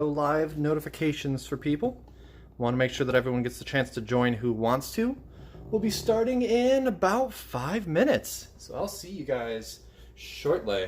Live notifications for people. Want to make sure that everyone gets the chance to join who wants to. We'll be starting in about 5 minutes. So I'll see you guys shortly.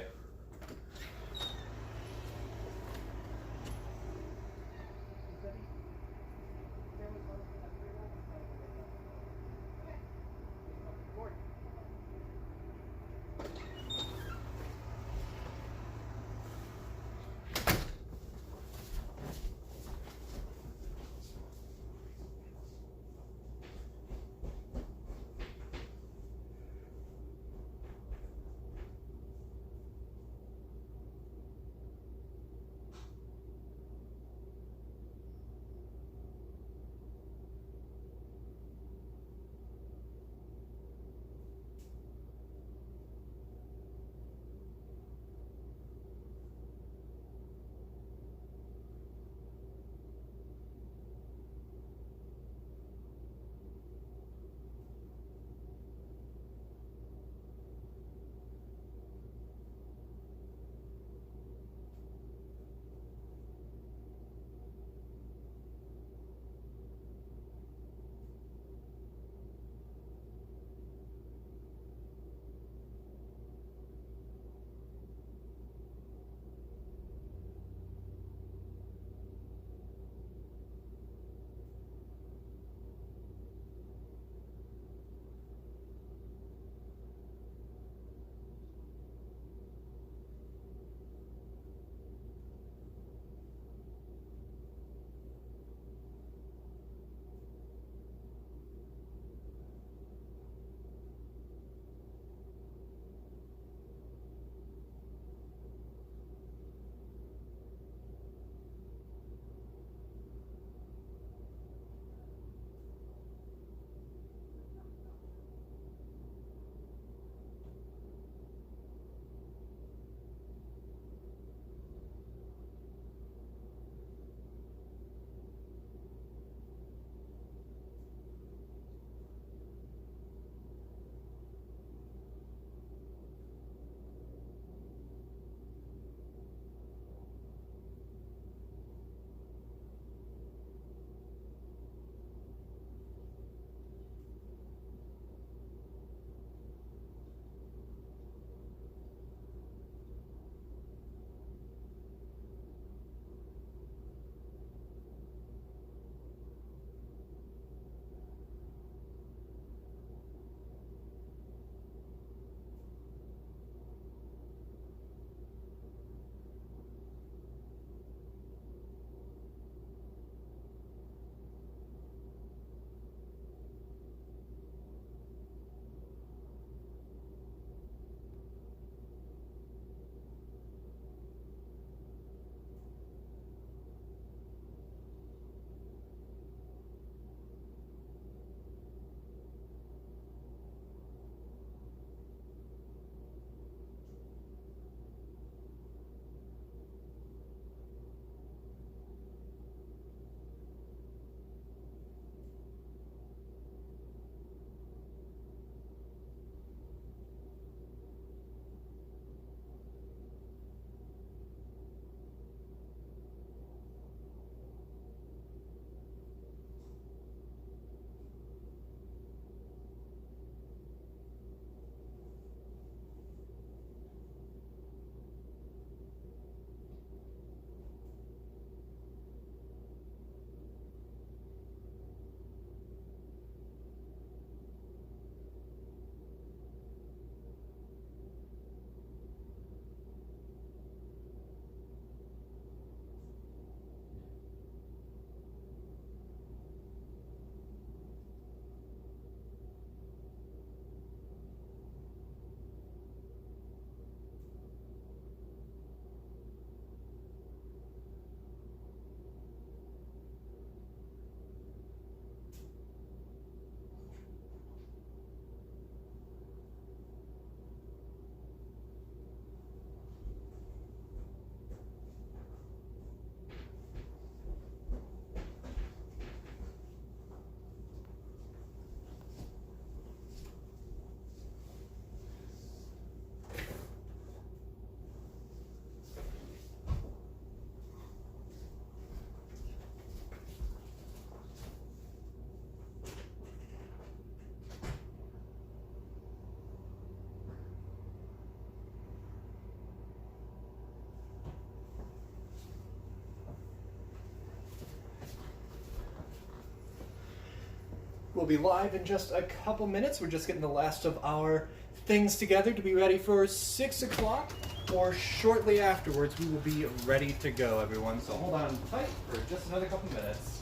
We'll be live in just a couple minutes. We're just getting the last of our things together to be ready for 6 o'clock, or shortly afterwards we will be ready to go, everyone. So hold on tight for just another couple minutes.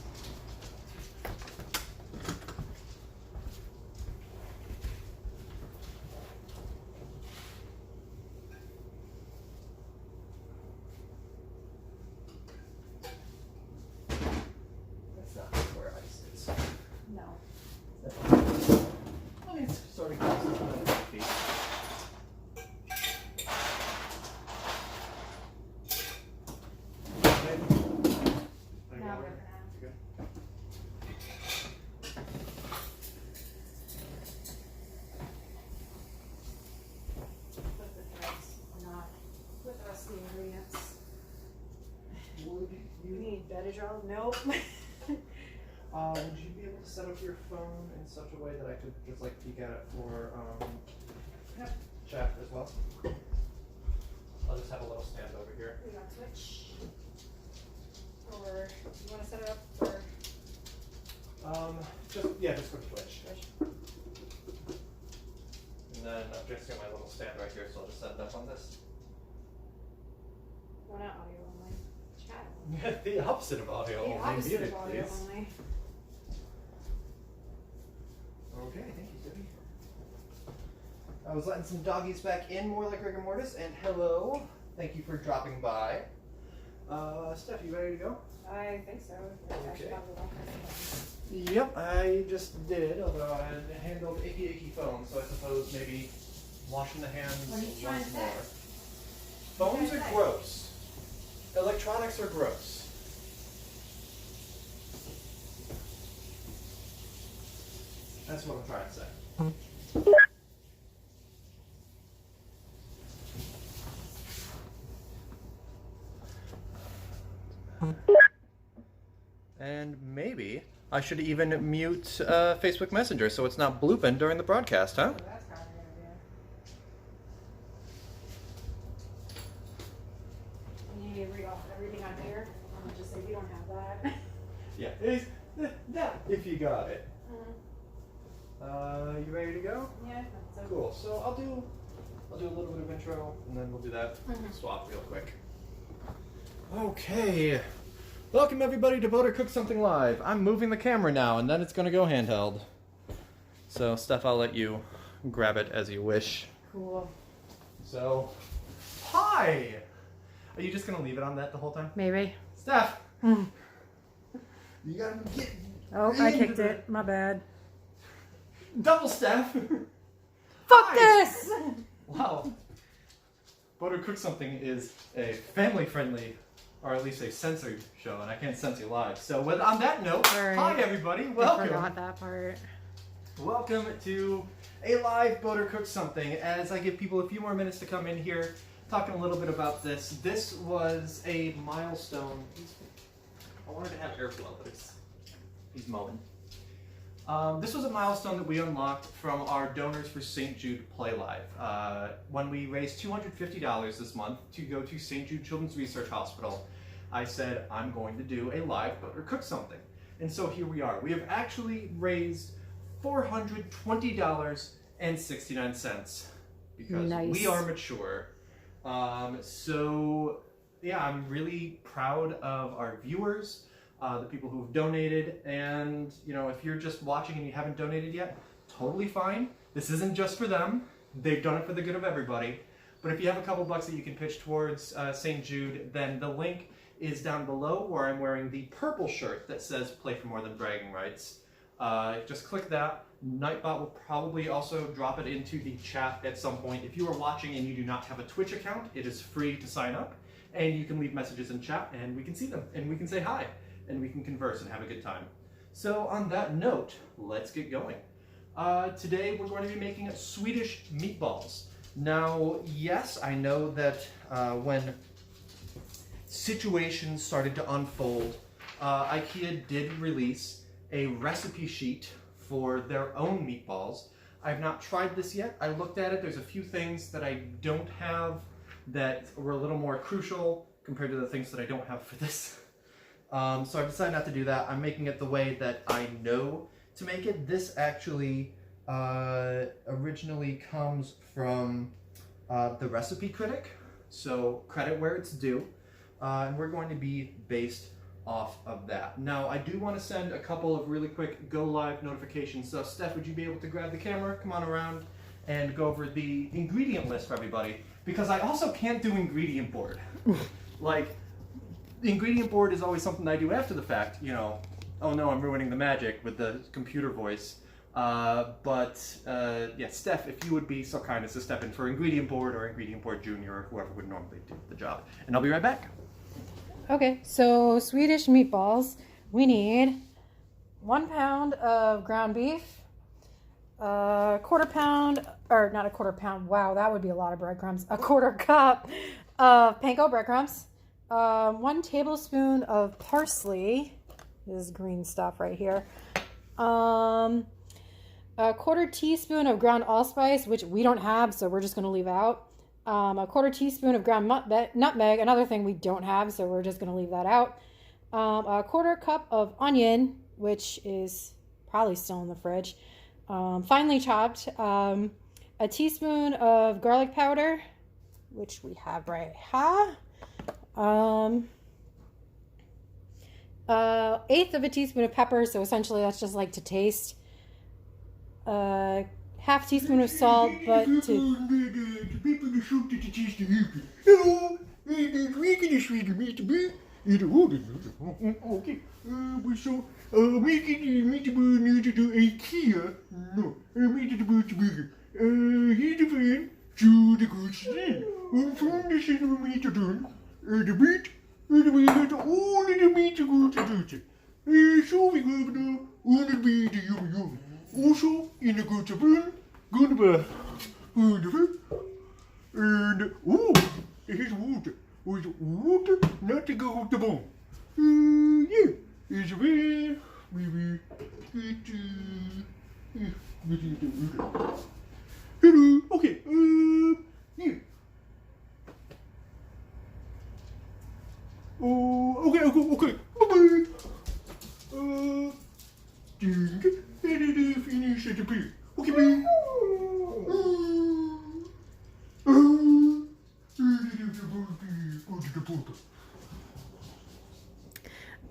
Nope. Would you be able to set up your phone in such a way that I could just like peek at it for chat as well? I'll just have a little stand over here. We got Twitch. Or you want to set it up for? Just for Twitch. And then I've just got my little stand right here, so I'll just set it up on this. Well, not audio only. Chat. The opposite of audio only. The opposite Muted, of audio please. only. Okay, thank you, Debbie. I was letting some doggies back in, more like rigor mortis, and hello. Thank you for dropping by. Steph, you ready to go? I think so. Okay. Yep, I just did, although I had handled achy phone, so I suppose maybe washing the hands What are you trying once to more. say? Phones are gross. Electronics are gross. That's what I'm trying to say. And maybe I should even mute Facebook Messenger so it's not blooping during the broadcast, huh? That's probably a good idea. You need to read off everything on here. I'm just say we don't have that. Yeah, that if you got it. Mm-hmm. You ready to go? Yeah. So Cool. So I'll do a little bit of intro, and then we'll do that swap real quick. Okay. Welcome everybody to Voter Cook Something Live. I'm moving the camera now, and then it's gonna go handheld. So, Steph, I'll let you grab it as you wish. Cool. So, hi! Are you just gonna leave it on that the whole time? Maybe. Steph! Mm. You gotta get Oh, I kicked it. My bad. double Steph! Fuck Hi. this! Wow. Voter Cook Something is a family-friendly, or at least a censored show, and I can't censor live. So on that note, Sorry. Hi everybody, I welcome. forgot that part. Welcome to a live Voter Cook Something. As I give people a few more minutes to come in here, talking a little bit about this. This was a milestone. I wanted to have airflow, but he's mowing. This was a milestone that we unlocked from our donors for St. Jude Play Live. When we raised $250 this month to go to St. Jude Children's Research Hospital, I said, I'm going to do a live Voter Cook Something. And so here we are. We have actually raised $420.69 because Nice. we are mature. So yeah, I'm really proud of our viewers. The people who have donated, and you know, if you're just watching and you haven't donated yet, totally fine. This isn't just for them. They've done it for the good of everybody. But if you have a couple bucks that you can pitch towards St. Jude, then the link is down below where I'm wearing the purple shirt that says Play for More Than Bragging Rights. Just click that. Nightbot will probably also drop it into the chat at some point. If you are watching and you do not have a Twitch account, it is free to sign up, and you can leave messages in chat and we can see them and we can say hi. And we can converse and have a good time. So on that note, let's get going. Today we're going to be making Swedish meatballs. Now, yes, I know that when situations started to unfold, IKEA did release a recipe sheet for their own meatballs. I've not tried this yet. I looked at it. There's a few things that I don't have that were a little more crucial compared to the things that I don't have for this. So I decided not to do that. I'm making it the way that I know to make it. This actually originally comes from the Recipe Critic, so credit where it's due. And we're going to be based off of that. Now, I do want to send a couple of really quick go live notifications. So, Steph, would you be able to grab the camera, come on around, and go over the ingredient list for everybody? Because I also can't do ingredient board. Like, the ingredient board is always something I do after the fact, you know. Oh no, I'm ruining the magic with the computer voice. Yeah, Steph, if you would be so kind as to step in for ingredient board or ingredient board junior or whoever would normally do the job. And I'll be right back. Okay, so Swedish meatballs. We need 1 pound of ground beef, a quarter pound, or not a quarter pound, wow, that would be a lot of breadcrumbs, a quarter cup of panko breadcrumbs, 1 tablespoon of parsley, this is green stuff right here, a quarter teaspoon of ground allspice, which we don't have, so we're just going to leave out. A quarter teaspoon of ground nutmeg, another thing we don't have, so we're just going to leave that out. A quarter cup of onion, which is probably still in the fridge, finely chopped. A teaspoon of garlic powder, which we have right here. Eighth of a teaspoon of pepper, so essentially that's just like to taste. Half teaspoon of salt, but to... Also, in de grote bun, gaan we and it is water. With water, not to go with the bone. Yeah, is where we will get hello. Okay. Yeah. Oh, okay. Bye bye. Finish at the beer. Okay, bye.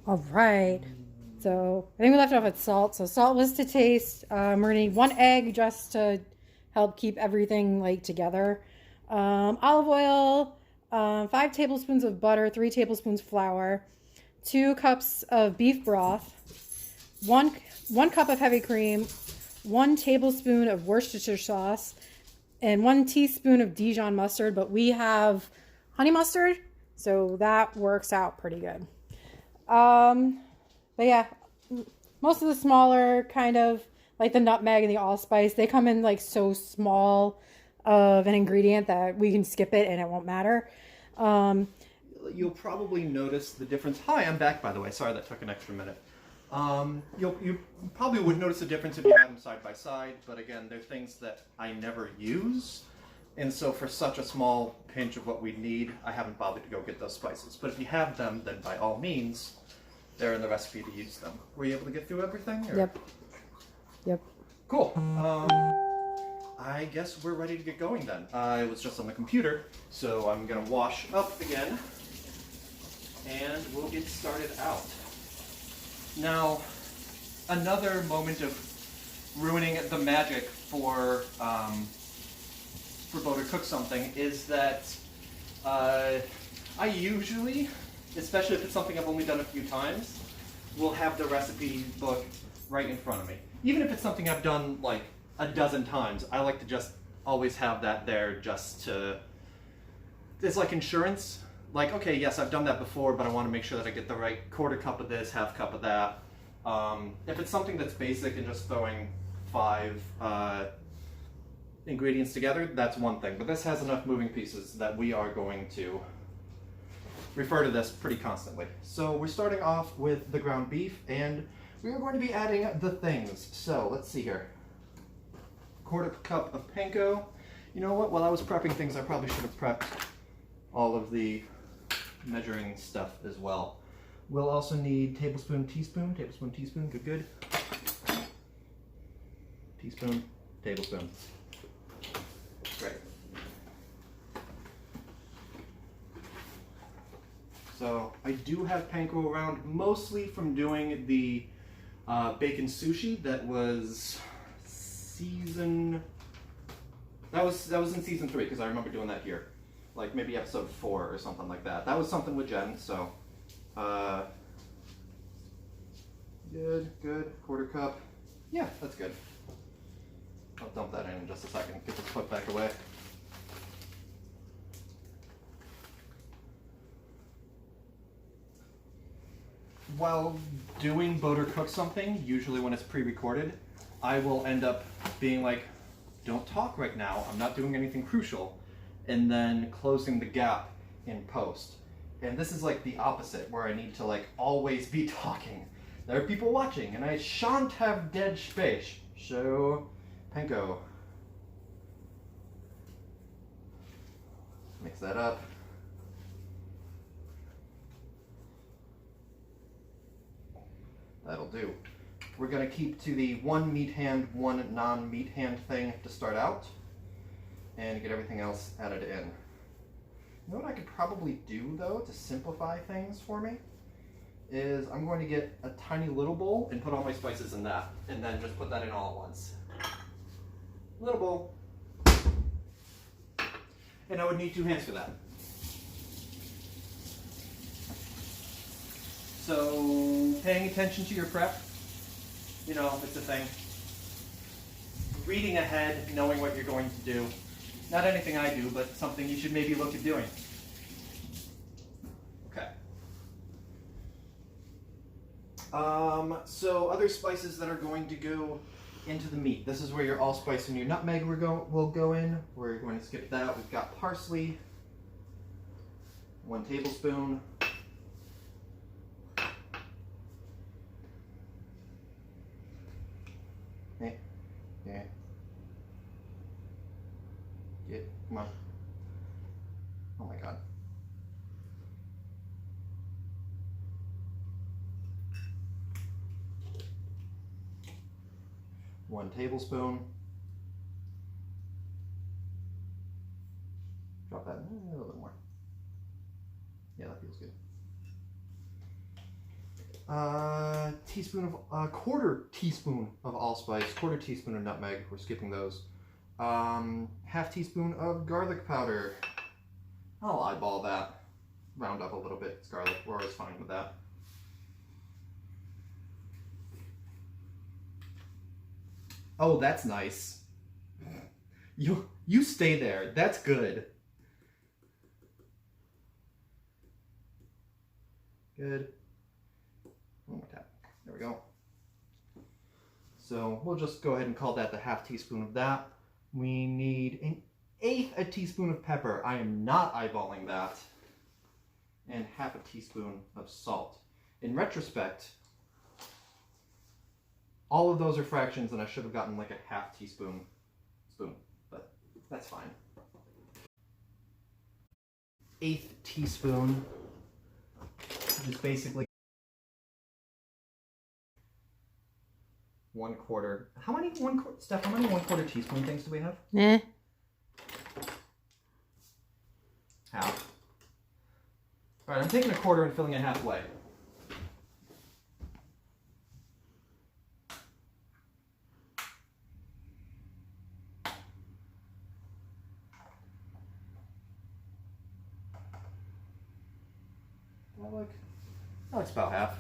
All right. So I think we left off at salt. So salt was to taste. We're gonna need 1 egg just to help keep everything like together. Olive oil, 5 tablespoons of butter, 3 tablespoons flour, 2 cups of beef broth, 1 cup of heavy cream, 1 tablespoon of Worcestershire sauce, and 1 teaspoon of Dijon mustard. But we have honey mustard, so that works out pretty good. But yeah, most of the smaller kind of like the nutmeg and the allspice, they come in like so small of an ingredient that we can skip it and it won't matter. You'll probably notice the difference. Hi, I'm back, by the way. Sorry that took an extra minute. You probably would notice the difference if you had them side by side, but again, they're things that I never use. And so for such a small pinch of what we need, I haven't bothered to go get those spices. But if you have them, then by all means, they're in the recipe to use them. Were you able to get through everything? Or? Yep. Cool. I guess we're ready to get going then. I was just on the computer, so I'm gonna wash up again, and we'll get started out. Now, another moment of ruining the magic for Bo to cook something is that I usually, especially if it's something I've only done a few times, will have the recipe book right in front of me. Even if it's something I've done like a dozen times, I like to just always have that there just to, it's like insurance. Like, okay, yes, I've done that before, but I want to make sure that I get the right quarter cup of this, half cup of that. If it's something that's basic and just throwing 5 ingredients together, that's one thing. But this has enough moving pieces that we are going to refer to this pretty constantly. So we're starting off with the ground beef, and we are going to be adding the things. So let's see here. Quarter cup of panko. You know what? While I was prepping things, I probably should have prepped all of the measuring stuff as well. We'll also need tablespoon, teaspoon, good. teaspoon, tablespoon. Great. So I do have panko around, mostly from doing the bacon sushi that was that was in season 3, because I remember doing that here, like maybe episode 4 or something like that. That was something with Jen. So good. Quarter cup. Yeah, that's good. I'll dump that in just a second. Get this put back away. While doing boat or cook something, usually when it's pre-recorded, I will end up being like, don't talk right now, I'm not doing anything crucial, and then closing the gap in post. And this is like the opposite, where I need to like always be talking. There are people watching, and I shan't have dead space. So, panko. Mix that up. That'll do. We're going to keep to the one meat hand, one non-meat hand thing to start out, and get everything else added in. You know what I could probably do, though, to simplify things for me? Is I'm going to get a tiny little bowl and put all my spices in that, and then just put that in all at once. Little bowl. And I would need 2 hands for that. So, paying attention to your prep, you know, it's a thing. Reading ahead, knowing what you're going to do. Not anything I do, but something you should maybe look at doing. Okay. So other spices that are going to go into the meat. This is where your allspice and your nutmeg will go in. We're going to skip that. We've got parsley, 1 tablespoon. Yeah. Come on. Oh my god. One tablespoon. Drop that in a little bit more. Yeah, that feels good. Quarter teaspoon of allspice, quarter teaspoon of nutmeg. We're skipping those. Half teaspoon of garlic powder. I'll eyeball that. Round up a little bit. It's garlic. We're always fine with that. Oh, that's nice. You stay there. That's good. Good. One more tap. There we go. So we'll just go ahead and call that the half teaspoon of that. We need 1/8 a teaspoon of pepper. I am not eyeballing that. And half a teaspoon of salt. In retrospect, all of those are fractions, and I should have gotten like a half teaspoon spoon, but that's fine. 1/8 teaspoon, which is basically 1/4. How many Steph? How many 1/4 teaspoon things do we have? Half. All right, I'm taking 1/4 and filling it halfway. That looks about half.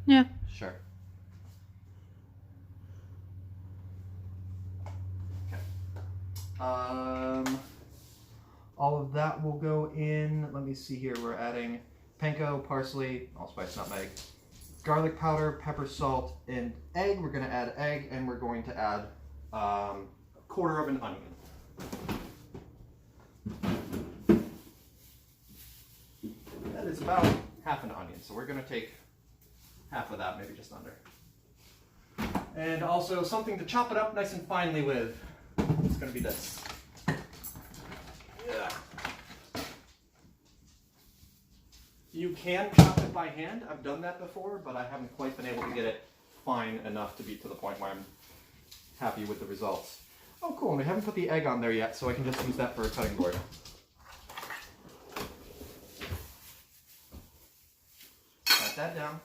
Yeah. Sure. Okay. All of that will go in. Let me see here. We're adding panko, parsley, allspice, nutmeg, garlic powder, pepper, salt, and egg. We're going to add egg, and we're going to add 1/4 of an onion. That is about half an onion, so we're going to take half of that, maybe just under. And also something to chop it up nice and finely with. It's going to be this. Yeah. You can chop it by hand. I've done that before, but I haven't quite been able to get it fine enough to be to the point where I'm happy with the results. Oh, cool, and we haven't put the egg on there yet, so I can just use that for a cutting board. Pat that down.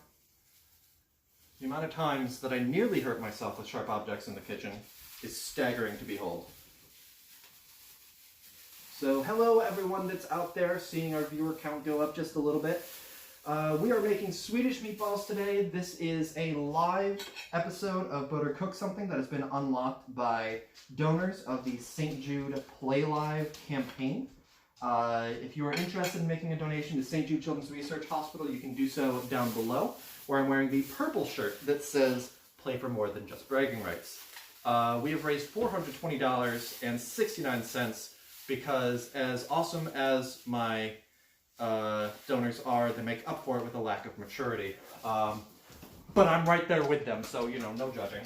The amount of times that I nearly hurt myself with sharp objects in the kitchen is staggering to behold. So hello everyone that's out there seeing our viewer count go up just a little bit. We are making Swedish meatballs today. This is a live episode of Butter Cook Something that has been unlocked by donors of the St. Jude Play Live campaign. If you are interested in making a donation to St. Jude Children's Research Hospital, you can do so down below, where I'm wearing the purple shirt that says Play for More Than Just Bragging Rights. We have raised $420.69 because as awesome as my donors are, they make up for it with a lack of maturity. But I'm right there with them, so, you know, no judging.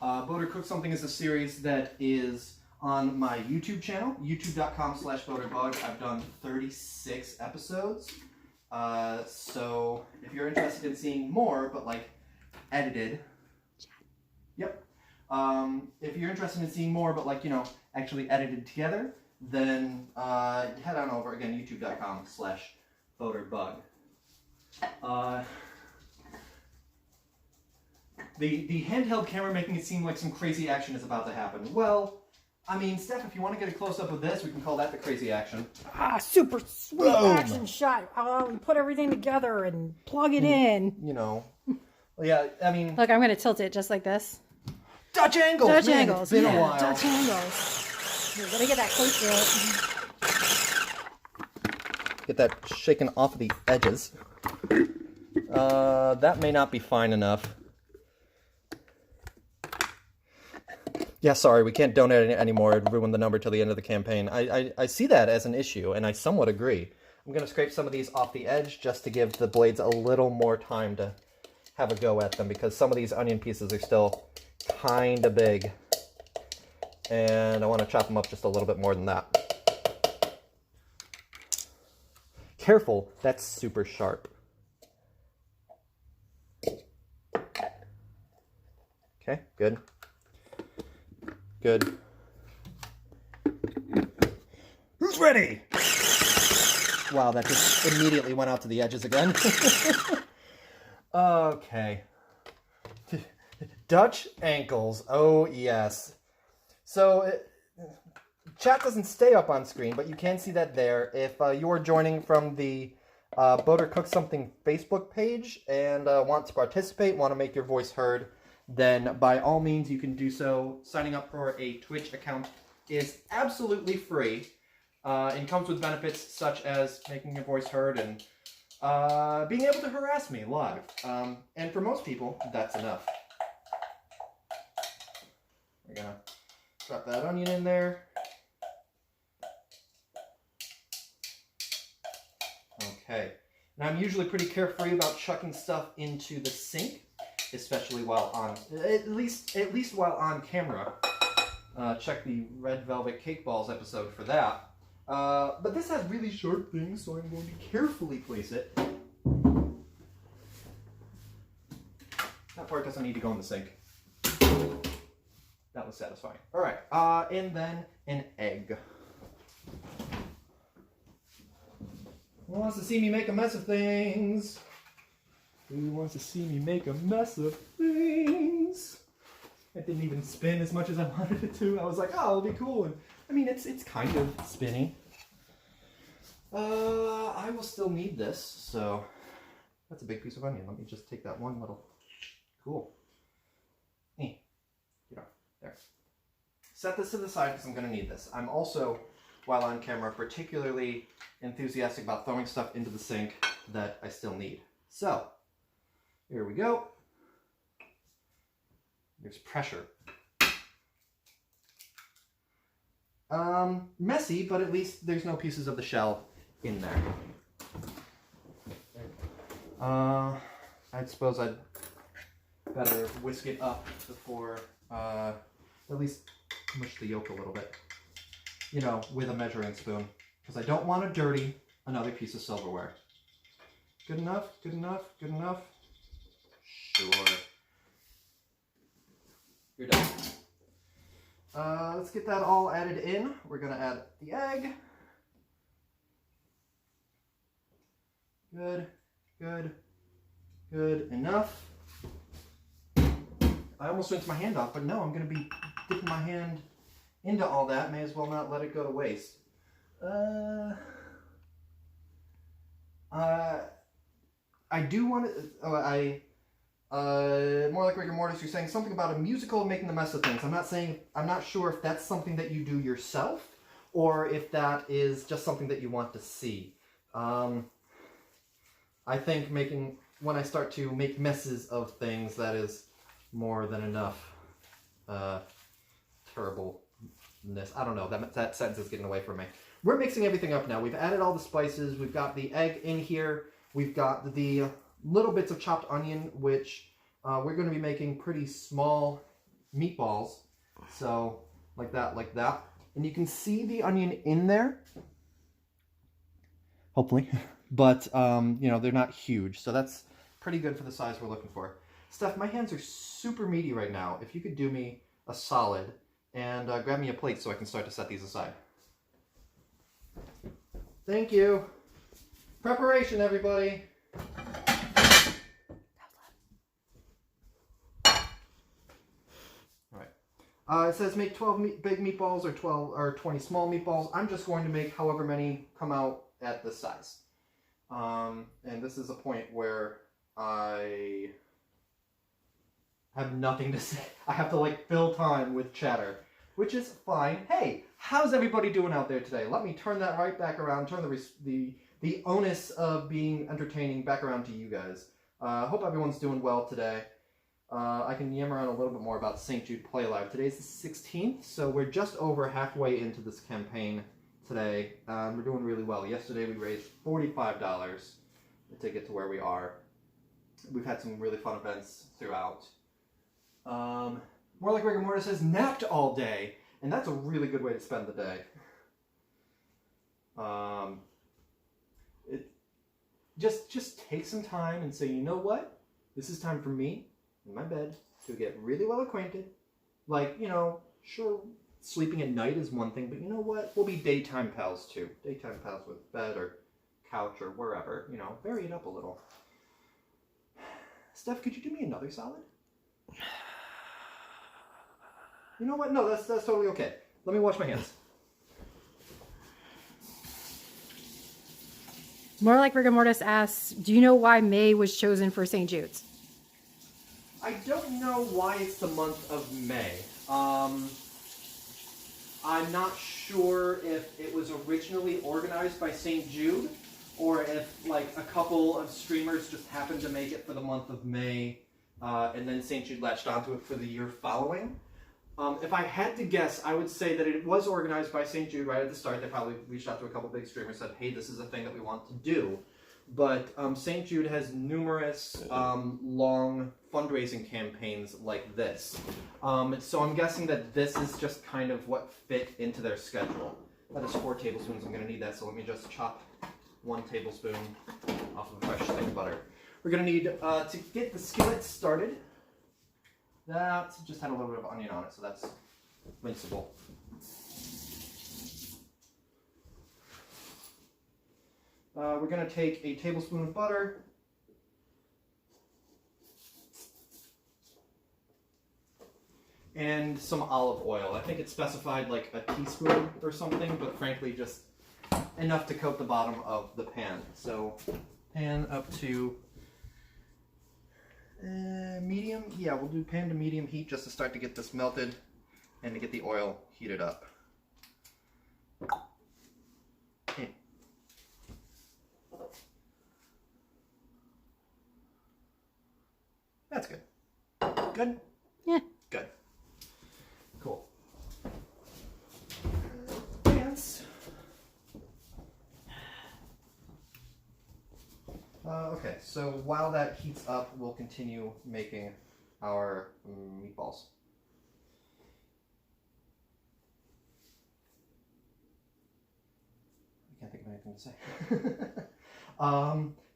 Boater Cook Something is a series that is on my YouTube channel, youtube.com/boaterbug. I've done 36 episodes. So if you're interested in seeing more, but like edited, yep. If you're interested in seeing more, but like, you know, actually edited together, then head on over again, youtube.com/boaterbug. The handheld camera making it seem like some crazy action is about to happen. Well, I mean, Steph, if you want to get a close-up of this, we can call that the crazy action. Super sweet Boom. action shot. We put everything together and plug it in. You know. Well, yeah, I mean... Look, I'm going to tilt it just like this. Dutch angles! Dutch Man, angles. It's been a while. Dutch angles. Here, let me get that close to it. Get that shaken off of the edges. That may not be fine enough. Yeah, sorry, we can't donate anymore. It'd ruin the number till the end of the campaign. I see that as an issue, and I somewhat agree. I'm going to scrape some of these off the edge just to give the blades a little more time to have a go at them, because some of these onion pieces are still kind of big. And I want to chop them up just a little bit more than that. Careful, that's super sharp. Okay, good. Good. Who's ready? Wow, that just immediately went out to the edges again. Okay. Dutch ankles. Oh, yes. So, chat doesn't stay up on screen, but you can see that there. If you are joining from the Boater Cook Something Facebook page and want to participate, want to make your voice heard, then by all means you can do so. Signing up for a Twitch account is absolutely free and comes with benefits such as making your voice heard and being able to harass me live. And for most people, that's enough. We're gonna drop that onion in there. Okay. Now I'm usually pretty carefree about chucking stuff into the sink, especially while on, at least while on camera. Check the Red Velvet Cake Balls episode for that. But this has really sharp things, so I'm going to carefully place it. That part doesn't need to go in the sink. That was satisfying. All right, and then an egg. Who wants to see me make a mess of things? Who wants to see me make a mess of things? It didn't even spin as much as I wanted it to. I was like, oh, it'll be cool. And, I mean, it's kind of spinny. I will still need this, so that's a big piece of onion. Let me just take that one little... Cool. Get off. There. Set this to the side because I'm going to need this. I'm also, while on camera, particularly enthusiastic about throwing stuff into the sink that I still need. So, here we go. There's pressure. Messy, but at least there's no pieces of the shell in there. I suppose I'd better whisk it up before, at least mush the yolk a little bit. You know, with a measuring spoon. Because I don't want to dirty another piece of silverware. Good enough? Good enough? Good enough? Sure. You're done. Let's get that all added in. We're gonna add the egg. Good, good, good enough. I almost rinsed my hand off, but no, I'm gonna be dipping my hand into all that. May as well not let it go to waste. I do want to. More like rigor mortis, you're saying something about a musical making the mess of things. I'm not sure if that's something that you do yourself or if that is just something that you want to see. I think when I start to make messes of things, that is more than enough terribleness. I don't know, that sentence is getting away from me. We're mixing everything up now. We've added all the spices. We've got the egg in here. We've got the little bits of chopped onion, which we're going to be making pretty small meatballs. So, like that, like that. And you can see the onion in there. Hopefully. But, you know, they're not huge. So that's pretty good for the size we're looking for. Steph, my hands are super meaty right now. If you could do me a solid and grab me a plate so I can start to set these aside. Thank you. Preparation, everybody. It says make 12 big meatballs or 20 small meatballs. I'm just going to make however many come out at this size. And this is a point where I have nothing to say. I have to like fill time with chatter, which is fine. Hey, how's everybody doing out there today? Let me turn that right back around. Turn the onus of being entertaining back around to you guys. Hope everyone's doing well today. I can yammer on a little bit more about St. Jude Play Live. Today's the 16th, so we're just over halfway into this campaign today. We're doing really well. Yesterday we raised $45 to get to where we are. We've had some really fun events throughout. More like rigor mortis says, napped all day, and that's a really good way to spend the day. Just take some time and say, you know what? This is time for me in my bed to get really well acquainted. Like, you know, sure, sleeping at night is one thing, but you know what? We'll be daytime pals too. Daytime pals with bed or couch or wherever, you know, vary it up a little. Steph, could you do me another salad? You know what? No, that's totally okay. Let me wash my hands. More like rigor mortis asks, do you know why May was chosen for St. Jude's? I don't know why it's the month of May. I'm not sure if it was originally organized by St. Jude or if like a couple of streamers just happened to make it for the month of May and then St. Jude latched onto it for the year following. If I had to guess, I would say that it was organized by St. Jude right at the start. They probably reached out to a couple big streamers and said, hey, this is a thing that we want to do. But St. Jude has numerous long fundraising campaigns like this. So I'm guessing that this is just kind of what fit into their schedule. That is 4 tablespoons. I'm going to need that, so let me just chop 1 tablespoon off of fresh stick of butter. We're going to need, to get the skillet started, that just had a little bit of onion on it, so that's rinsable. We're going to take a tablespoon of butter, and some olive oil. I think it specified like a teaspoon or something, but frankly just enough to coat the bottom of the pan. So pan up to medium. Yeah, we'll do pan to medium heat just to start to get this melted and to get the oil heated up. Okay. That's good. Good? Yeah. Good. Cool. Dance. Okay, so while that heats up, we'll continue making our meatballs. I can't think of anything to say.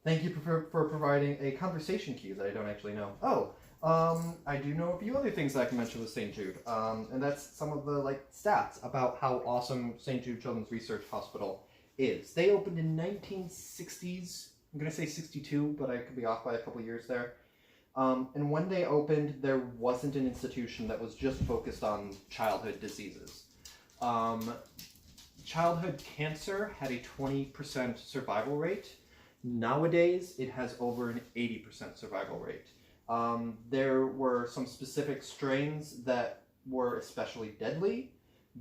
Thank you for providing a conversation cue that I don't actually know. Oh, I do know a few other things that I can mention with St. Jude, and that's some of the stats about how awesome St. Jude Children's Research Hospital is. They opened in 1960s. I'm gonna say 62, but I could be off by a couple years there. And when they opened, there wasn't an institution that was just focused on childhood diseases. Childhood cancer had a 20% survival rate. Nowadays, it has over an 80% survival rate. There were some specific strains that were especially deadly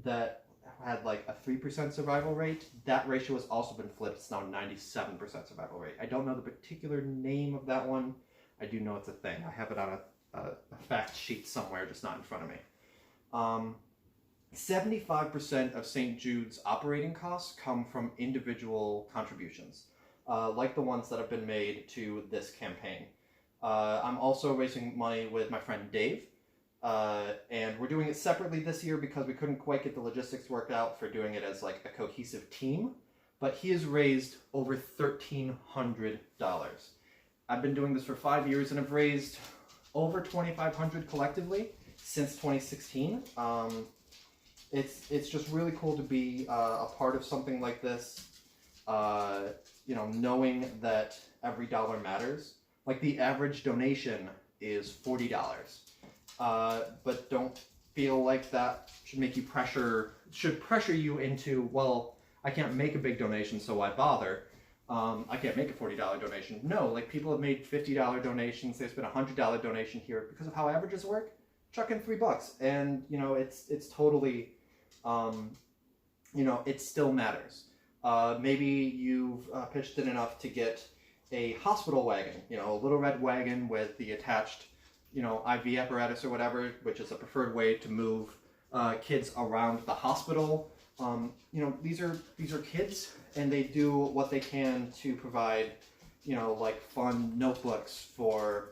that had a 3% survival rate. That ratio has also been flipped. It's now 97% survival rate. I don't know the particular name of that one. I do know it's a thing. I have it on a fact sheet somewhere, just not in front of me. 75% of St. Jude's operating costs come from individual contributions, like the ones that have been made to this campaign. I'm also raising money with my friend Dave, and we're doing it separately this year because we couldn't quite get the logistics worked out for doing it as a cohesive team, but he has raised over $1,300. I've been doing this for 5 years and I've raised over $2,500 collectively since 2016. It's just really cool to be a part of something like this, knowing that every dollar matters. The average donation is $40, but don't feel like that should pressure you into, well, I can't make a big donation, so why bother? I can't make a $40 donation. No, people have made $50 donations. There's been a $100 donation here because of how averages work. Chuck in $3, and it's totally, it still matters. Maybe you've pitched in enough to get a hospital wagon, a little red wagon with the attached, IV apparatus or whatever, which is a preferred way to move kids around the hospital. These are kids, and they do what they can to provide, fun notebooks for,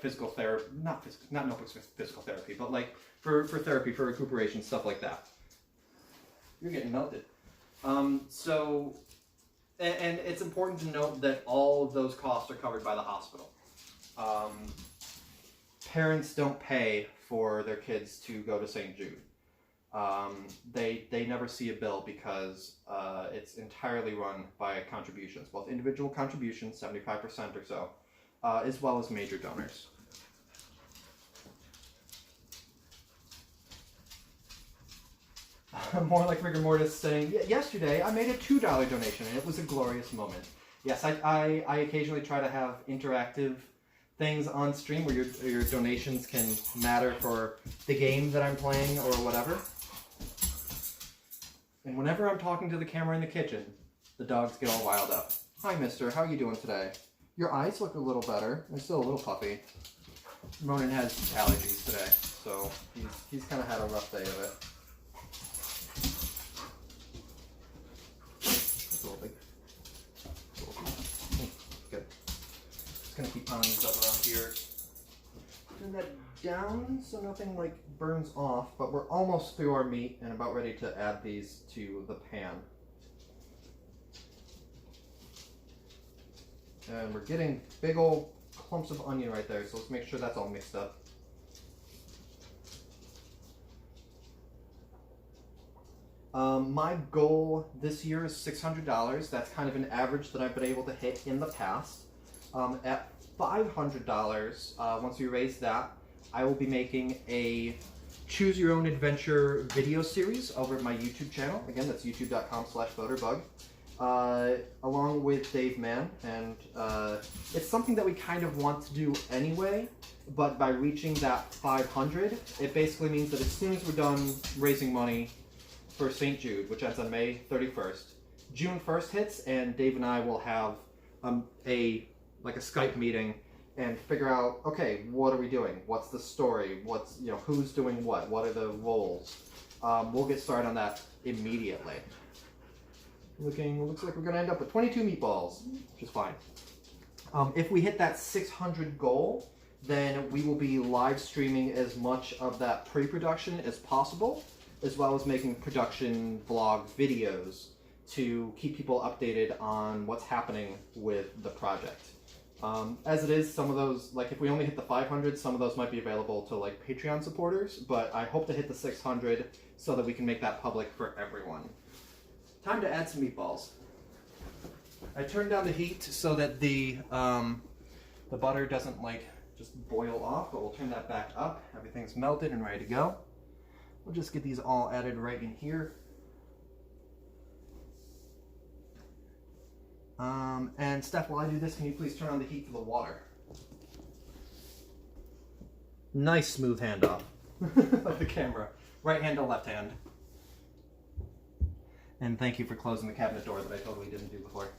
physical therapy, not notebooks for physical therapy, but for therapy, for recuperation, stuff like that. You're getting melted. And it's important to note that all of those costs are covered by the hospital. Parents don't pay for their kids to go to St. Jude. They never see a bill because it's entirely run by contributions, both individual contributions, 75% or so, as well as major donors. More like rigor mortis saying, yesterday I made a $2 donation and it was a glorious moment. Yes, I occasionally try to have interactive things on stream where your donations can matter for the game that I'm playing or whatever. And whenever I'm talking to the camera in the kitchen, the dogs get all wild up. Hi, mister. How are you doing today? Your eyes look a little better. They're still a little puffy. Ronan has allergies today, so he's kind of had a rough day of it. It's a little big. Good. Just gonna keep pounding these up around here. Turn that down so nothing burns off, but we're almost through our meat and about ready to add these to the pan. And we're getting big old clumps of onion right there, so let's make sure that's all mixed up. My goal this year is $600. That's kind of an average that I've been able to hit in the past. At $500, once we raise that, I will be making a Choose Your Own Adventure video series over at my YouTube channel. Again, that's youtube.com/voterbug. Along with Dave Mann, and it's something that we kind of want to do anyway, but by reaching that 500, it basically means that as soon as we're done raising money for St. Jude, which ends on May 31st, June 1st hits, and Dave and I will have a Skype meeting and figure out, okay, what are we doing? What's the story? What's, who's doing what? What are the roles? We'll get started on that immediately. Looks like we're going to end up with 22 meatballs, which is fine. If we hit that 600 goal, then we will be live streaming as much of that pre-production as possible, as well as making production vlog videos to keep people updated on what's happening with the project. As it is, some of those, like if we only hit the 500, some of those might be available to like Patreon supporters, but I hope to hit the 600 so that we can make that public for everyone. Time to add some meatballs. I turned down the heat so that the butter doesn't like just boil off, but we'll turn that back up. Everything's melted and ready to go. We'll just get these all added right in here. And Steph, while I do this, can you please turn on the heat for the water? Nice smooth handoff of the camera. Right hand to left hand. And thank you for closing the cabinet door that I totally didn't do before.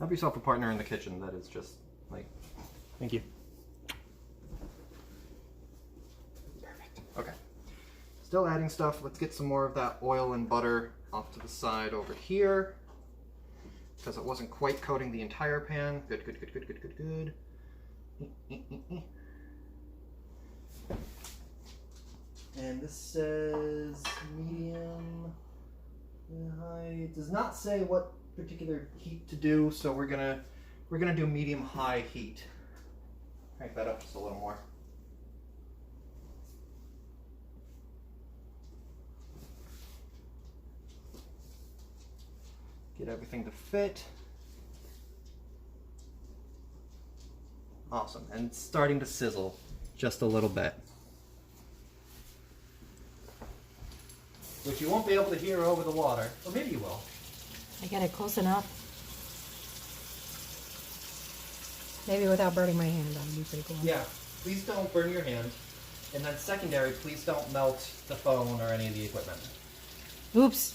Have yourself a partner in the kitchen that is just like, thank you. Perfect. Okay. Still adding stuff. Let's get some more of that oil and butter off to the side over here, because it wasn't quite coating the entire pan. Good, good, good, good, good, good, good. And this says medium high. It does not say what particular heat to do, so we're gonna do medium high heat. Crank that up just a little more. Get everything to fit. Awesome, and it's starting to sizzle just a little bit. Which you won't be able to hear over the water, or maybe you will. I get it close enough. Maybe without burning my hand, that would be pretty cool. Yeah, please don't burn your hand. And then secondary, please don't melt the phone or any of the equipment. Oops.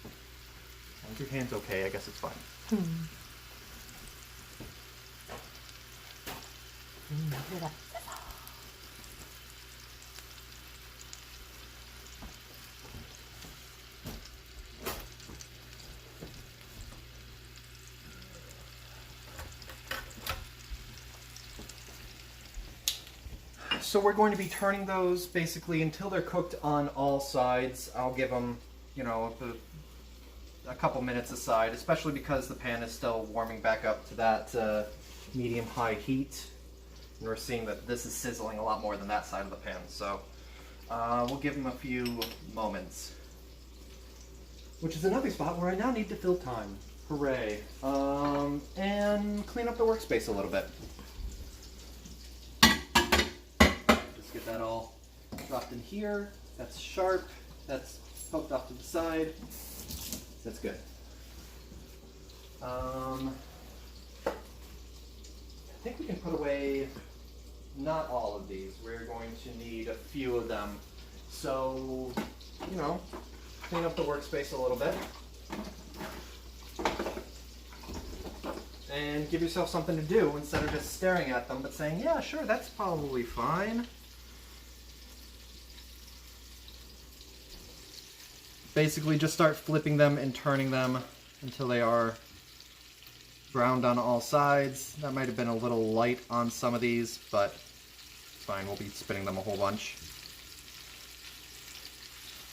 As long as your hand's okay, I guess it's fine. Look at that. So we're going to be turning those basically until they're cooked on all sides. I'll give them, you know, a couple minutes aside, especially because the pan is still warming back up to that medium-high heat. And we're seeing that this is sizzling a lot more than that side of the pan. So we'll give them a few moments. Which is another spot where I now need to fill time. Hooray. And clean up the workspace a little bit. Get that all dropped in here. That's sharp. That's poked off to the side. That's good. I think we can put away not all of these. We're going to need a few of them. So, you know, clean up the workspace a little bit. And give yourself something to do instead of just staring at them but saying, yeah, sure, that's probably fine. Basically just start flipping them and turning them until they are browned on all sides. That might have been a little light on some of these, but it's fine. We'll be spinning them a whole bunch.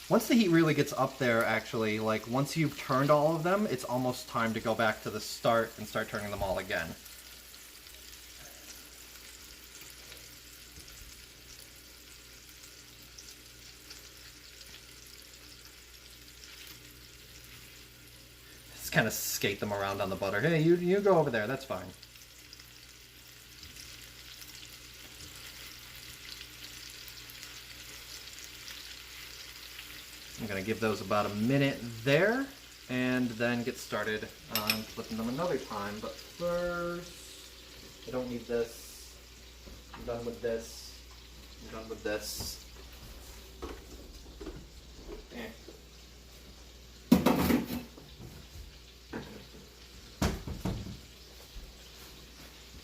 Once the heat really gets up there, actually, like once you've turned all of them, it's almost time to go back to the start and start turning them all again. Just kind of skate them around on the butter. Hey, you go over there, that's fine. I'm going to give those about a minute there, and then get started on flipping them another time. But first, I don't need this. I'm done with this. I'm done with this.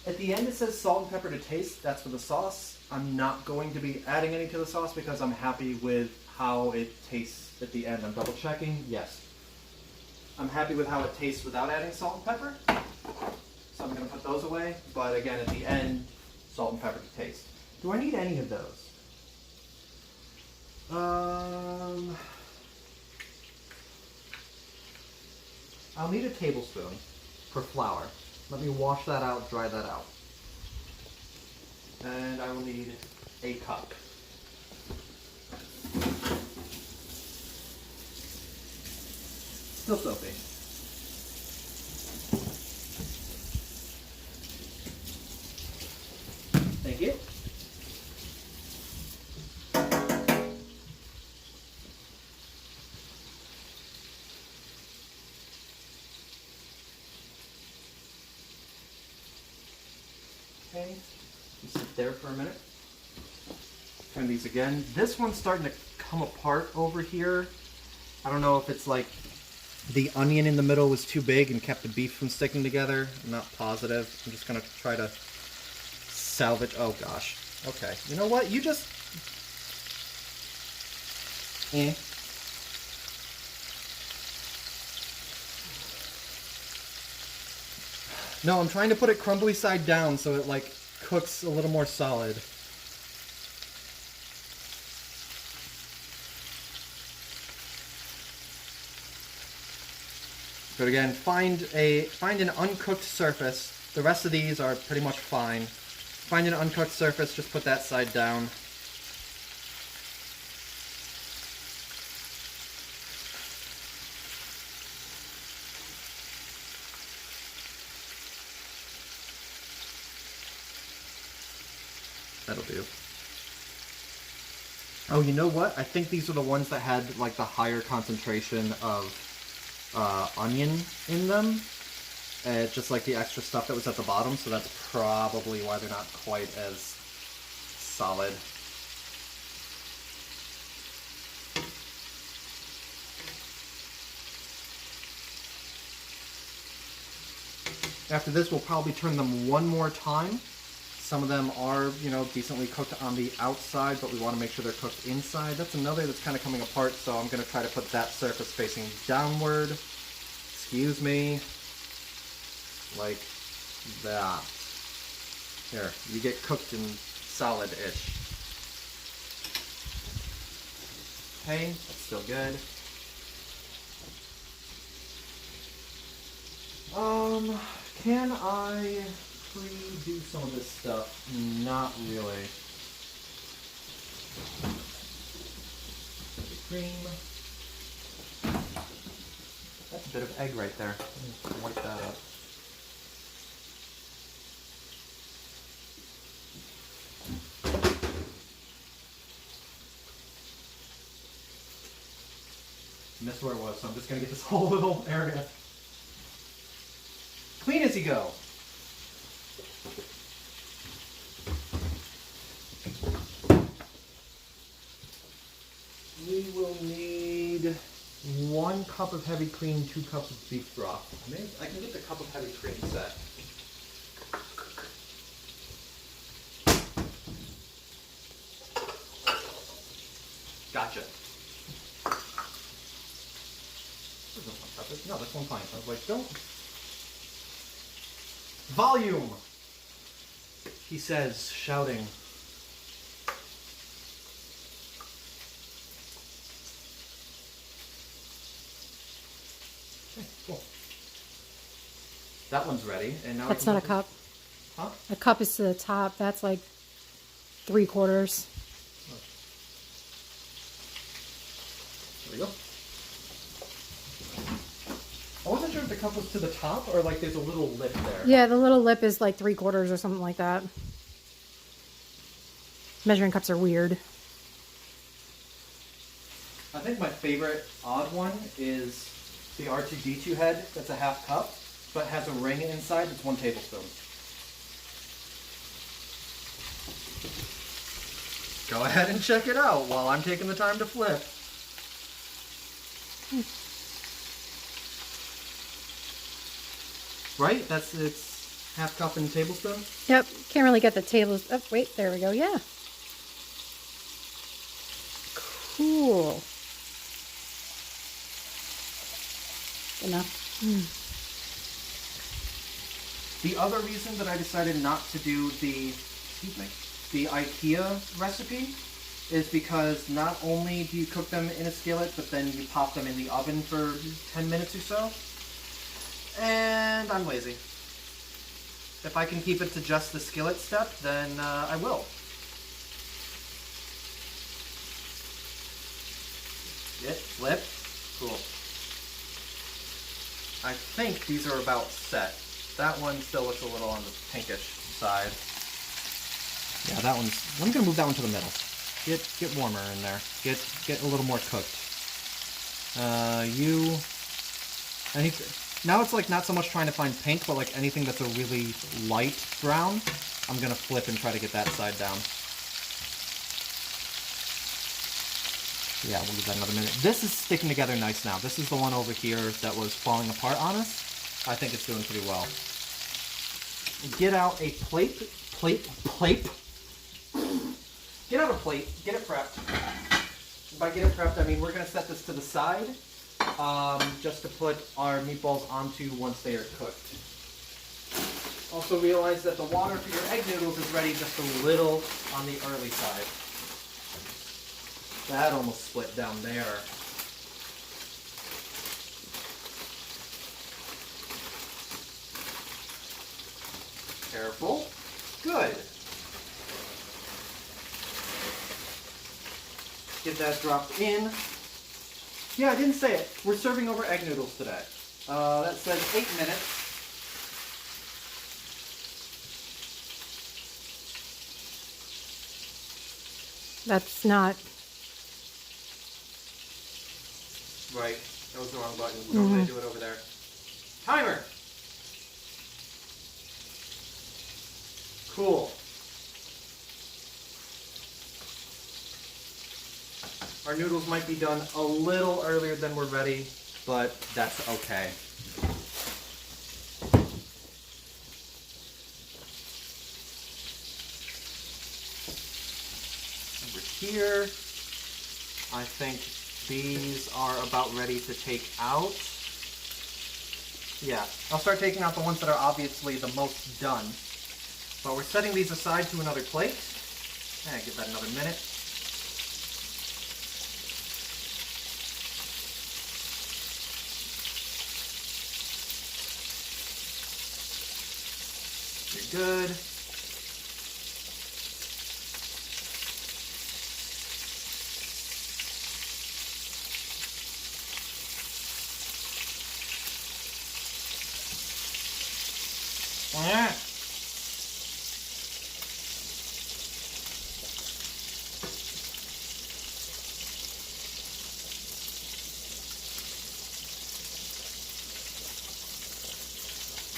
At the end it says salt and pepper to taste. That's for the sauce. I'm not going to be adding any to the sauce because I'm happy with how it tastes at the end. I'm double checking. Yes. I'm happy with how it tastes without adding salt and pepper. So I'm going to put those away. But again, at the end, salt and pepper to taste. Do I need any of those? I'll need a tablespoon for flour. Let me wash that out, dry that out. And I will need a cup. Still soapy. Thank you. Okay, you sit there for a minute. Turn these again. This one's starting to come apart over here. I don't know if it's like the onion in the middle was too big and kept the beef from sticking together. I'm not positive. I'm just gonna try to salvage. Oh gosh. Okay. You know what? You just. No, I'm trying to put it crumbly side down so it like cooks a little more solid. But again, find an uncooked surface. The rest of these are pretty much fine. Find an uncooked surface, just put that side down. That'll do. Oh, you know what? I think these are the ones that had like the higher concentration of onion in them. Just like the extra stuff that was at the bottom, so that's probably why they're not quite as solid. After this, we'll probably turn them one more time. Some of them are, you know, decently cooked on the outside, but we want to make sure they're cooked inside. That's another that's kind of coming apart, so I'm going to try to put that surface facing downward. Excuse me. Like that. Here, you get cooked and solid-ish. Okay, that's still good. Can I pre-do some of this stuff? Not really. Cream. That's a bit of egg right there. Wipe that up. Missed where it was, so I'm just gonna get this whole little area clean as you go. We will need 1 cup of heavy cream, 2 cups of beef broth. I can get the cup of heavy cream set. Gotcha. No, that's one fine. I was like, don't. Volume! He says, shouting. Okay, cool. That one's ready. And now That's not a cup. Huh? A cup is to the top. That's like 3/4. There we go. I wasn't sure if the cup was to the top or like there's a little lip there. Yeah, the little lip is like 3/4 or something like that. Measuring cups are weird. I think my favorite odd one is the R2D2 head. That's a 1/2 cup, but has a ring inside. It's 1 tablespoon. Go ahead and check it out while I'm taking the time to flip. Right? It's 1/2 cup and tablespoon? Yep. Can't really get the tables. Oh, wait. There we go. Yeah. Cool. Enough. The other reason that I decided not to do the IKEA recipe is because not only do you cook them in a skillet, but then you pop them in the oven for 10 minutes or so. And I'm lazy. If I can keep it to just the skillet step, then I will. Get, flip. Cool. I think these are about set. That one still looks a little on the pinkish side. Yeah, that one's... I'm going to move that one to the middle. Get warmer in there. Get a little more cooked. Now it's like not so much trying to find pink, but like anything that's a really light brown, I'm going to flip and try to get that side down. Yeah, we'll give that another minute. This is sticking together nice now. This is the one over here that was falling apart on us. I think it's doing pretty well. Get out a plate. Get out a plate. Get it prepped. By get it prepped, I mean we're going to set this to the side just to put our meatballs onto once they are cooked. Also realize that the water for your egg noodles is ready just a little on the early side. That almost split down there. Careful. Good. Get that dropped in. Yeah, I didn't say it. We're serving over egg noodles today. That says 8 minutes. That's not... Right. That was the wrong button. Normally I do it over there. Timer! Cool. Our noodles might be done a little earlier than we're ready, but that's okay. Over here, I think these are about ready to take out. Yeah, I'll start taking out the ones that are obviously the most done. But we're setting these aside to another plate. And give that another minute. You're good. Yeah.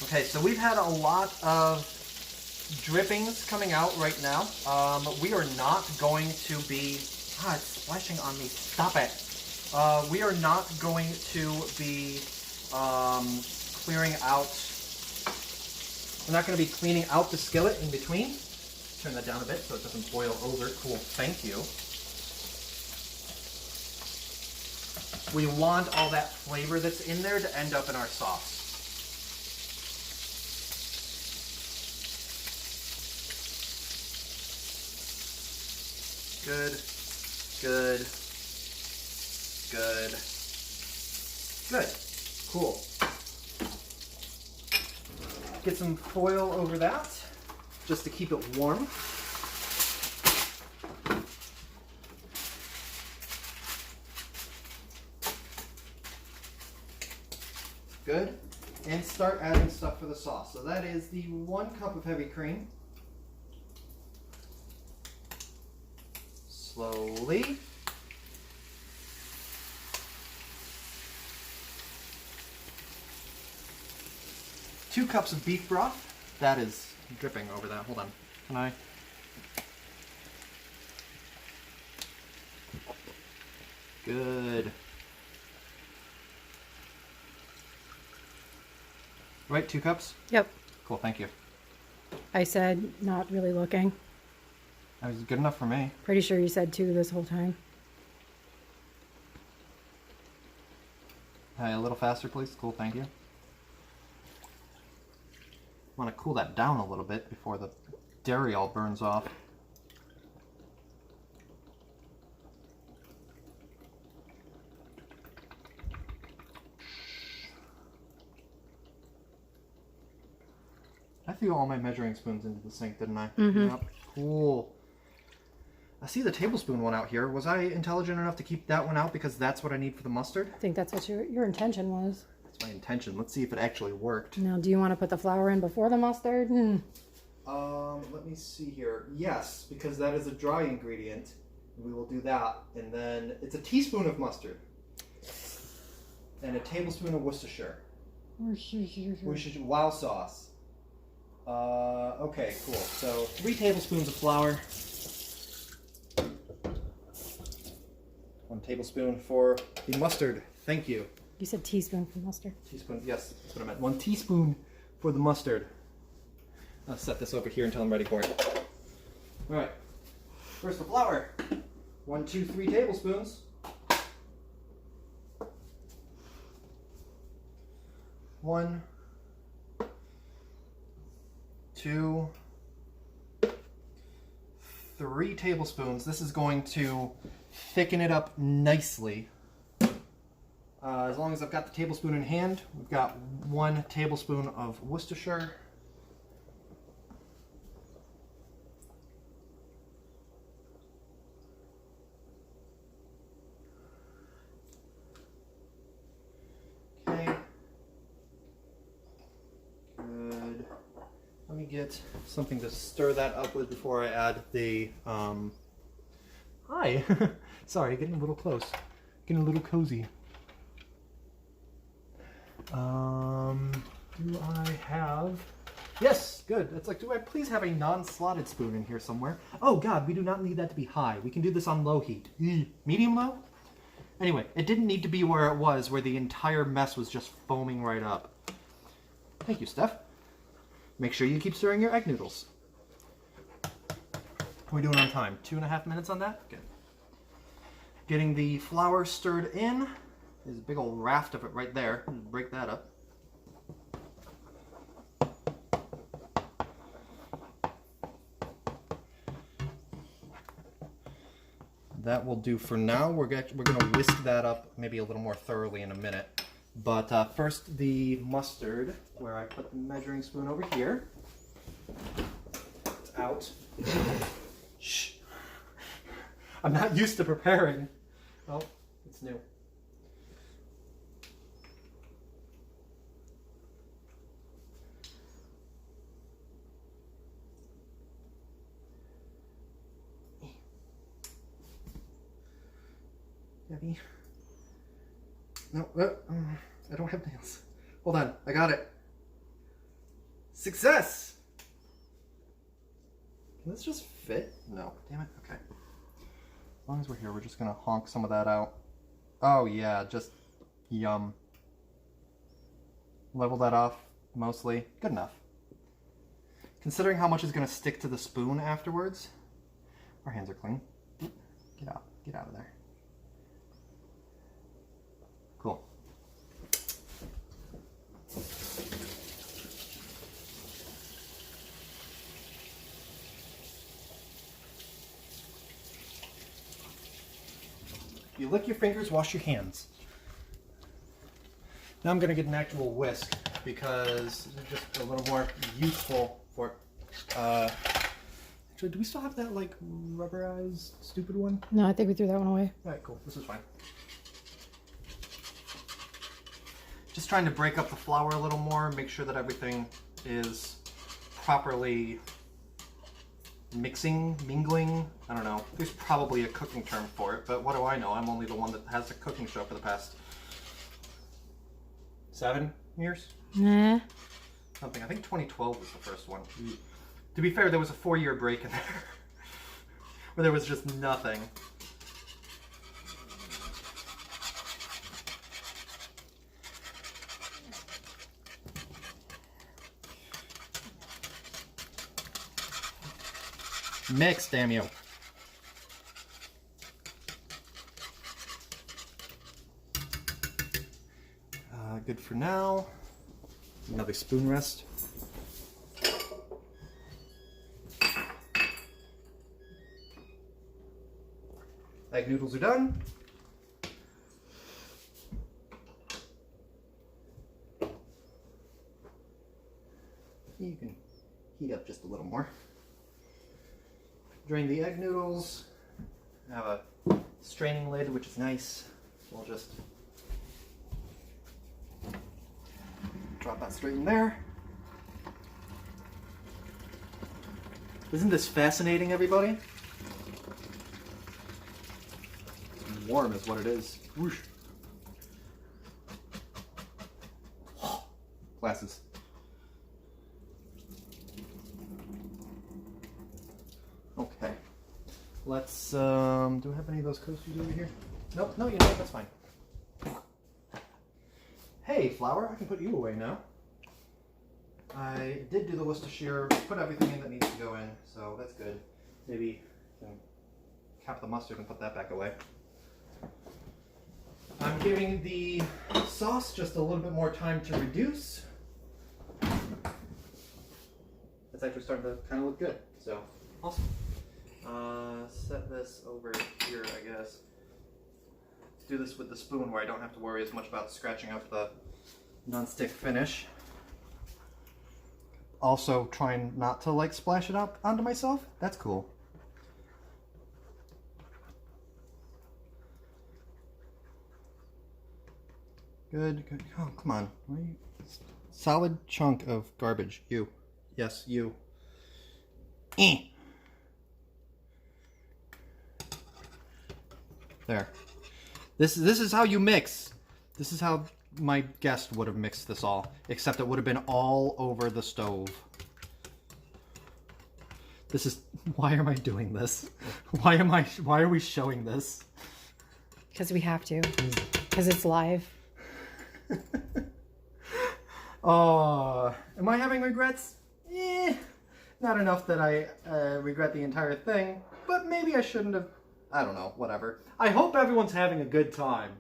Okay, so we've had a lot of drippings coming out right now. We are not going to be... Ah, it's splashing on me. Stop it. We are not going to be clearing out... We're not going to be cleaning out the skillet in between. Turn that down a bit so it doesn't boil over. Cool, thank you. We want all that flavor that's in there to end up in our sauce. Good, good, good, good. Cool. Get some foil over that, just to keep it warm. Good. And start adding stuff for the sauce. So that is the 1 cup of heavy cream. Slowly. Two cups of beef broth. That is dripping over that. Hold on. Can I? Good. Right, 2 cups? Yep. Cool, thank you. I said not really looking. That was good enough for me. Pretty sure you said 2 this whole time. Hey, a little faster, please. Cool, thank you. Want to cool that down a little bit before the dairy all burns off. I threw all my measuring spoons into the sink, didn't I? Mm-hmm. Yep. Cool. I see the tablespoon one out here. Was I intelligent enough to keep that one out because that's what I need for the mustard? I think that's what your intention was. That's my intention. Let's see if it actually worked. Now, do you want to put the flour in before the mustard? Let me see here. Yes, because that is a dry ingredient. We will do that. And then it's a teaspoon of mustard. And a tablespoon of Worcestershire. Worcestershire wow sauce. Okay, cool. So 3 tablespoons of flour. 1 tablespoon for the mustard. Thank you. You said teaspoon for mustard. Teaspoon, yes, that's what I meant. 1 teaspoon for the mustard. I'll set this over here until I'm ready for it. All right. First the flour. 1, 2, 3 tablespoons. 1, 2, 3 tablespoons. This is going to thicken it up nicely. As long as I've got the tablespoon in hand, we've got 1 tablespoon of Worcestershire. Okay. Good. Let me get something to stir that up with before I add the, Hi! Sorry, getting a little close. Getting a little cozy. Do I have... Yes, good. It's like, do I please have a non-slotted spoon in here somewhere? Oh god, we do not need that to be high. We can do this on low heat. Medium low? Anyway, it didn't need to be where it was, where the entire mess was just foaming right up. Thank you, Steph. Make sure you keep stirring your egg noodles. How are we doing on time? 2.5 minutes on that? Good. Getting the flour stirred in. There's a big old raft of it right there. Break that up. That will do for now. We're going to whisk that up maybe a little more thoroughly in a minute. But first the mustard, where I put the measuring spoon over here. It's out. Shh. I'm not used to preparing. Oh, it's new. Debbie. No, I don't have nails. Hold on, I got it. Success! Can this just fit? No, damn it, okay. As long as we're here, we're just gonna honk some of that out. Oh yeah, just yum. Level that off, mostly. Good enough. Considering how much is gonna stick to the spoon afterwards, our hands are clean. Get out of there. Cool. You lick your fingers, wash your hands. Now I'm going to get an actual whisk because it's just a little more useful for actually, do we still have that like rubberized stupid one? No, I think we threw that one away. Alright, cool. This is fine. Just trying to break up the flour a little more, make sure that everything is properly mingling. I don't know. There's probably a cooking term for it, but what do I know? I'm only the one that has a cooking show for the past 7 years? Nah. Something. I think 2012 was the first one. To be fair, there was a 4-year break in there where there was just nothing. Mix, damn you. Good for now. Another spoon rest. Egg noodles are done. You can heat up just a little more. Drain the egg noodles. I have a straining lid, which is nice. We'll just drop that straight in there. Isn't this fascinating, everybody? It's warm is what it is. Whoosh. Glasses. Okay. Let's, do I have any of those coasters over here? Nope, no, you know what, that's fine. Hey, flour, I can put you away now. I did do the Worcestershire, put everything in that needs to go in, so that's good. Maybe I can cap the mustard and put that back away. I'm giving the sauce just a little bit more time to reduce. It's actually starting to kind of look good, so awesome. Set this over here, I guess. Let's do this with the spoon where I don't have to worry as much about scratching up the non-stick finish. Also trying not to like splash it up onto myself. That's cool. Good, good. Oh, come on. Solid chunk of garbage. You. Yes, you. There. This is how you mix. This is how my guest would have mixed this all, except it would have been all over the stove. This is, why am I doing this? Why are we showing this? Because we have to. Because it's live. Oh, am I having regrets? Not enough that I regret the entire thing, but maybe I shouldn't have. I don't know, whatever. I hope everyone's having a good time.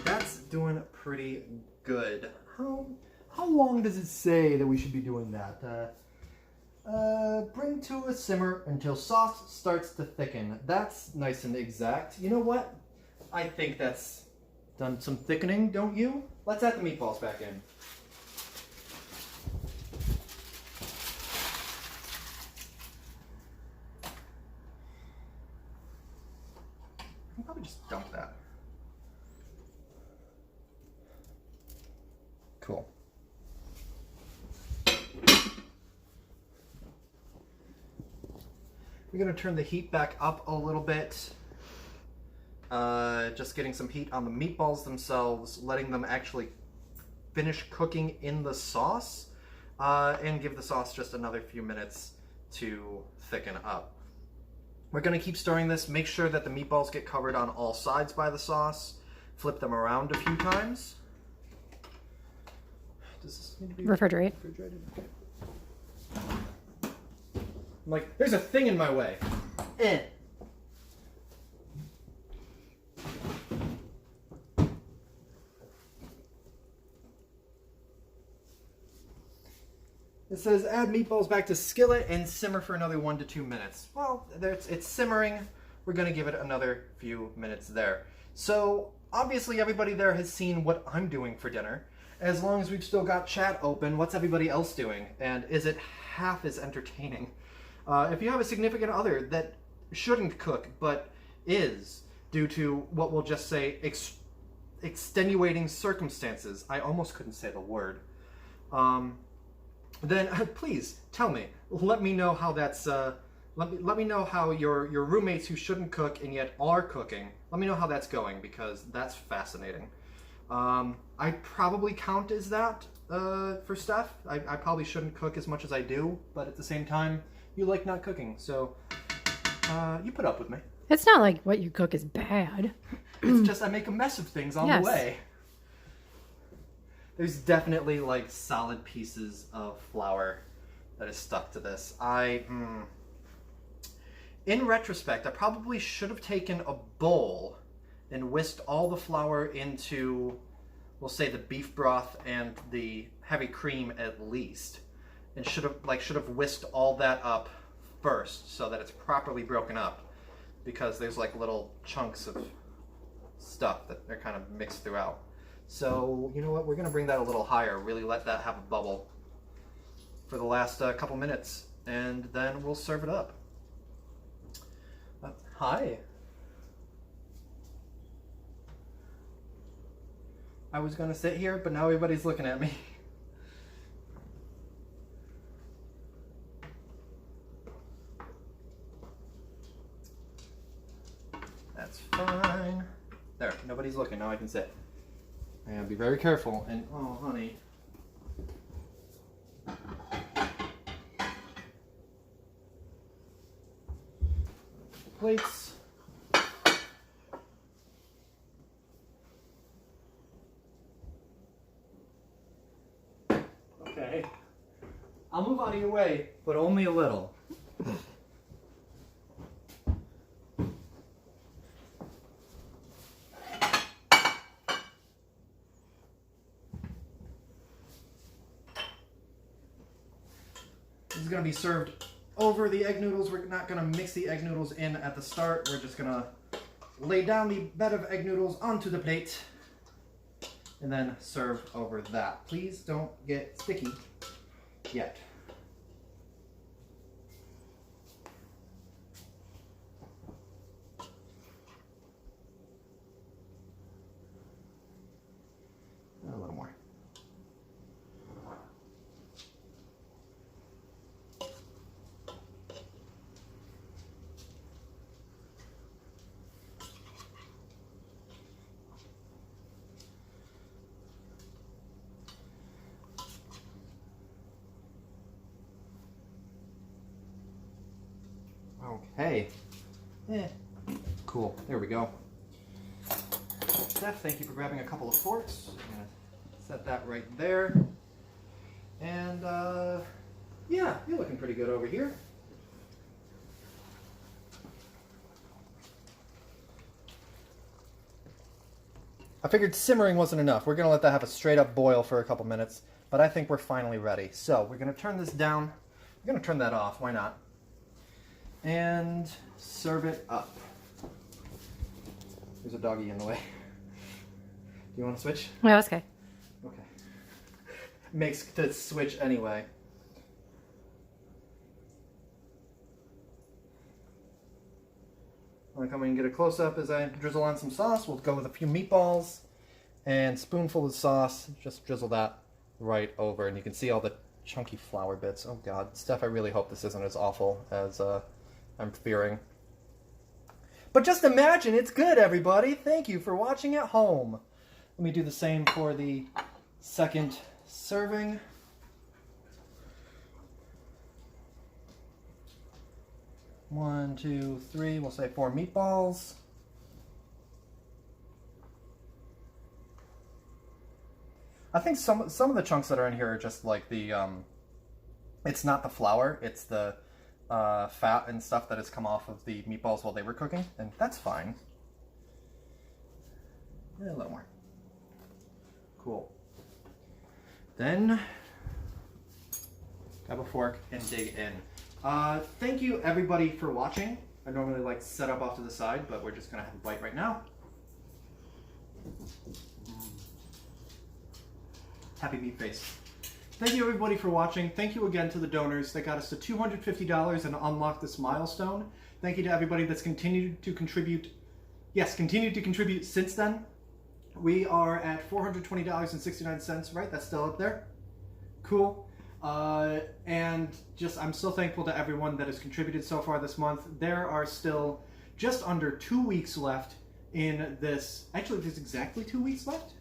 That's doing pretty good. How long does it say that we should be doing that? Bring to a simmer until sauce starts to thicken. That's nice and exact. You know what? I think that's done some thickening, don't you? Let's add the meatballs back in. I can probably just dump that. Cool. We're going to turn the heat back up a little bit. Just getting some heat on the meatballs themselves, letting them actually finish cooking in the sauce, and give the sauce just another few minutes to thicken up. We're going to keep stirring this, make sure that the meatballs get covered on all sides by the sauce, flip them around a few times. Does this need to be refrigerated? Okay. I'm like, there's a thing in my way. It says add meatballs back to skillet and simmer for another 1 to 2 minutes. Well, it's simmering. We're going to give it another few minutes there. So obviously everybody there has seen what I'm doing for dinner. As long as we've still got chat open, what's everybody else doing? And is it half as entertaining? If you have a significant other that shouldn't cook but is, due to what we'll just say extenuating circumstances, I almost couldn't say the word, then please tell me. Let me know how that's. Let me know how your roommates who shouldn't cook and yet are cooking. Let me know how that's going, because that's fascinating. I probably count as that for Steph. I probably shouldn't cook as much as I do, but at the same time, you like not cooking, so you put up with me. It's not like what you cook is bad. It's just I make a mess of things on the way. There's definitely like solid pieces of flour that is stuck to this. In retrospect, I probably should have taken a bowl and whisked all the flour into, we'll say, the beef broth and the heavy cream at least, and should have whisked all that up first so that it's properly broken up, because there's like little chunks of stuff that are kind of mixed throughout. So, you know what, we're going to bring that a little higher, really let that have a bubble. for the last couple minutes, and then we'll serve it up. Hi. I was gonna sit here, but now everybody's looking at me. That's fine. There, nobody's looking, now I can sit. And be very careful, and oh honey. Plates. Okay. I'll move out of your way, but only a little. This is going to be served over the egg noodles. We're not going to mix the egg noodles in at the start. We're just going to lay down the bed of egg noodles onto the plate and then serve over that. Please don't get sticky yet. A little more. Okay. Cool. There we go. Steph, thank you for grabbing a couple of forks. I'm going to set that right there. And, yeah, you're looking pretty good over here. I figured simmering wasn't enough. We're going to let that have a straight up boil for a couple minutes. But I think we're finally ready. So we're going to turn this down. We're going to turn that off. Why not? And serve it up. There's a doggy in the way. Do you want to switch? No, that's okay. Okay. Makes to switch anyway. Want to come in and get a close-up as I drizzle on some sauce? We'll go with a few meatballs and spoonful of sauce. Just drizzle that right over, and you can see all the chunky flour bits. Oh God, Steph, I really hope this isn't as awful as I'm fearing. But just imagine it's good, everybody. Thank you for watching at home. Let me do the same for the second serving. One, two, three. We'll say 4 meatballs. I think some of the chunks that are in here are just like the it's not the flour, it's the fat and stuff that has come off of the meatballs while they were cooking, and that's fine. A little more. Cool. Then grab a fork and dig in. Thank you everybody for watching. I normally like to set up off to the side, but we're just gonna have a bite right now. Happy meat face. Thank you everybody for watching. Thank you again to the donors that got us to $250 and unlocked this milestone. Thank you to everybody that's continued to contribute. Yes, continued to contribute since then. We are at $420.69, right? That's still up there. Cool. And just, I'm so thankful to everyone that has contributed so far this month. There are still just under 2 weeks left in this. Actually, there's exactly 2 weeks left.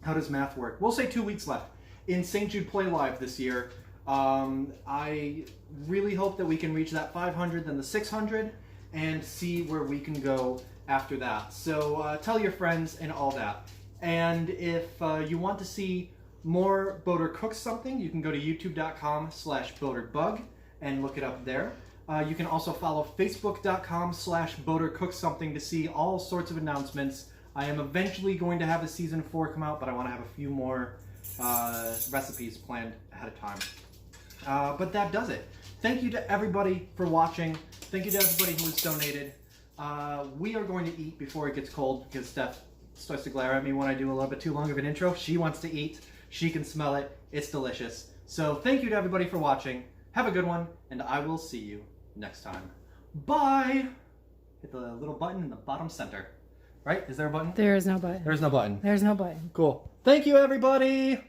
How does math work? We'll say 2 weeks left in St. Jude Play Live this year. I really hope that we can reach that 500, then the 600, and see where we can go after that. So tell your friends and all that. And if you want to see more Boater Cooks Something, you can go to youtube.com/boaterbug and look it up there. You can also follow facebook.com/boatercooksomething to see all sorts of announcements. I am eventually going to have a season 4 come out, but I want to have a few more recipes planned ahead of time. But that does it. Thank you to everybody for watching. Thank you to everybody who has donated. We are going to eat before it gets cold because Steph starts to glare at me when I do a little bit too long of an intro. She wants to eat. She can smell it. It's delicious. So thank you to everybody for watching. Have a good one, and I will see you next time. Bye! Hit the little button in the bottom center. Right? Is there a button? There is no button. There's no button. There's no button. Cool. Thank you, everybody!